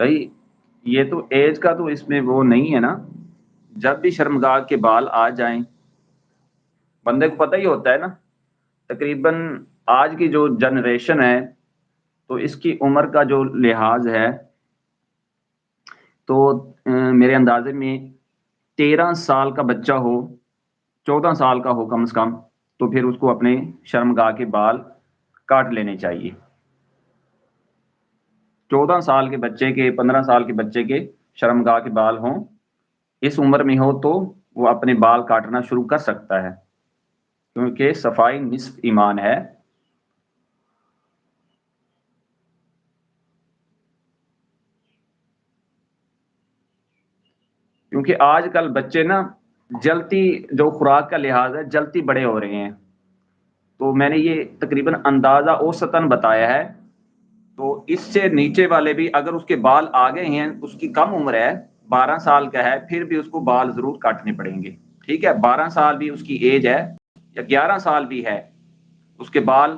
بھائی یہ تو ایج کا تو اس میں وہ نہیں ہے نا، جب بھی شرمگاہ کے بال آ جائیں بندے کو پتہ ہی ہوتا ہے نا، تقریباً آج کی جو جنریشن ہے تو اس کی عمر کا جو لحاظ ہے تو میرے اندازے میں 13 سال کا بچہ ہو، 14 سال کا ہو کم از کم، تو پھر اس کو اپنے شرمگاہ کے بال کاٹ لینے چاہیے۔ 14 سال کے بچے کے، 15 سال کے بچے کے شرمگاہ کے بال ہوں، اس عمر میں ہو تو وہ اپنے بال کاٹنا شروع کر سکتا ہے، کیونکہ صفائی نصف ایمان ہے۔ کیونکہ آج کل بچے نا جلتی، جو خوراک کا لحاظ ہے جلتی بڑے ہو رہے ہیں، تو میں نے یہ تقریباً اندازہ اوسطاً بتایا ہے، تو اس سے نیچے والے بھی اگر اس کے بال آ گئے ہیں، اس کی کم عمر ہے، 12 سال کا ہے، پھر بھی اس کو بال ضرور کاٹنے پڑیں گے، ٹھیک ہے؟ 12 سال بھی اس کی ایج ہے یا 11 سال بھی ہے، اس کے بال